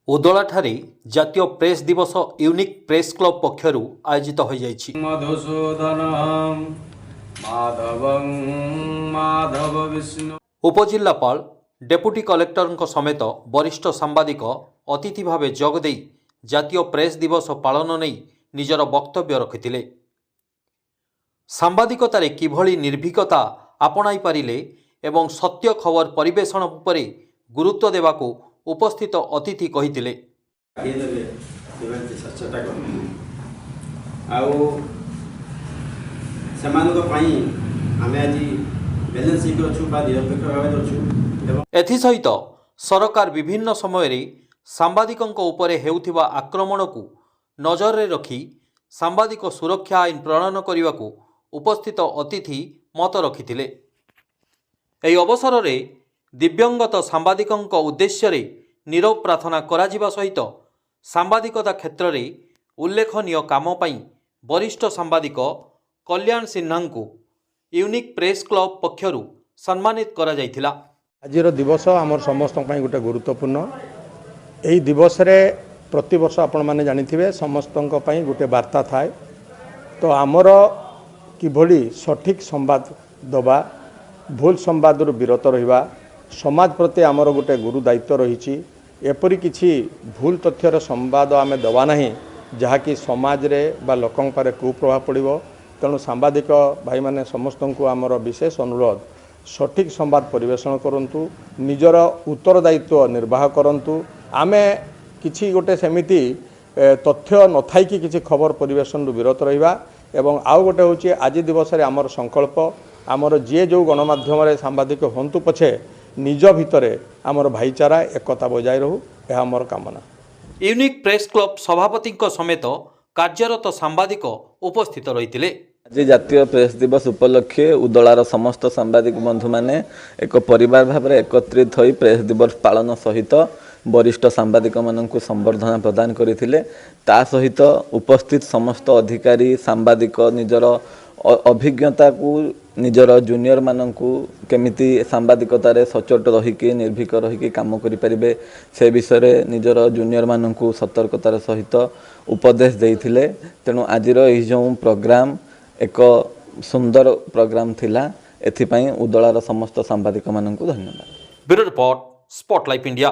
उदलाठारे जातीय प्रेस दिवस unique press club पक्षरु आयोजित हो जाइछि। मधुसूदनम माधवं माधव विष्णु उपजिल्लापाल डेपुटी कलेक्टर समेत वरिष्ठ सांबादिक अतिथि भावे जोगदे जातीय प्रेस दिवस पालन नहीं निजर वक्तव्य रखिथिले। सांबादिकतारे किभली निर्भीकता आपणाई पारिले एवं सत्य खबर परिवेषण उपरे गुरुत्व देवाको उपस्थित अतिथि कहिथिले। एथिसहित सरकार विभिन्न समय रे सांबादिकंक उपरे हेउथिबा आक्रमण को नजर रे रखी सांबादिक सुरक्षा आईन प्रणयन करने को उपस्थित अतिथि मत रखिथिले। एही अवसर रे दिव्यंगत सांबादिकंक उद्देश्य रे नीरव प्रार्थना कराजिबा सहित सांबादिकता क्षेत्र रे उल्लेखनीय काम पई वरिष्ठ सांबादिक कल्याण सिन्हा को यूनिक प्रेस क्लब पक्षरु सम्मानित करा जायथिला। आजिर दिवस आमर समस्त गोटे गुरुत्वपूर्ण यही दिवस रे प्रति वर्ष आपण माने जानिथिबे समस्त गोटे वार्ता थाए। तो आमर किभली सठिक संवाद दबा भूल संवाद विरत रहिबा समाज प्रति आमर गोटे गुरु दायित्व रही। एपरी किछि भूल तथ्यर संवाद आमे दबा नहीं जहाँकि समाज रे बा लोकं पारे कुप्रभाव पड़िबो। तेणु सांबादिक भाई माने समस्त को आमर विशेष अनुरोध सठिक संवाद परिवेषण करंतु निजर उत्तरदायित्व निर्वाह करंतु। आमे किछि गोटे सेमिति तथ्य न थाई कि किछि खबर परिवेषण विरत रहिबा। एवं आउ गोटे होछि आज दिवस रे आमर संकल्प आमर जे जो गणमाध्यम रे सांबादिक हंतु पछे निज भितरे आमर भाईचारा एकता बजाय रहू यह आमर कामना। यूनिक प्रेस क्लब सभापति समेत कार्यरत सांबादिक उपस्थित रहिथिले। आज जातीय प्रेस दिवस उपलक्षे उदलार समस्त सांबादिक बंधु माने एक परिवार भाव में एकत्रित होई प्रेस दिवस पालन सहित वरिष्ठ सांबादिक माननकु संबर्धना प्रदान करथिले। ता सहित उपस्थित समस्त अधिकारी सांबादिक निजर अभिज्ञता को निजर जूनियर माननकु केमिति सांबादिकतारे सचोट रहिके निर्भीक रहिके काम करि परिबे से विषय निजर जूनियर माननकु सतर्कतार सहित उपदेश देइथिले। तेणु आजिर एही जो प्रोग्राम एक सुंदर प्रोग्राम थिला एथिपई उदलार समस्त सांबादिक माननकु धन्यवाद। Bureau report spotlight India.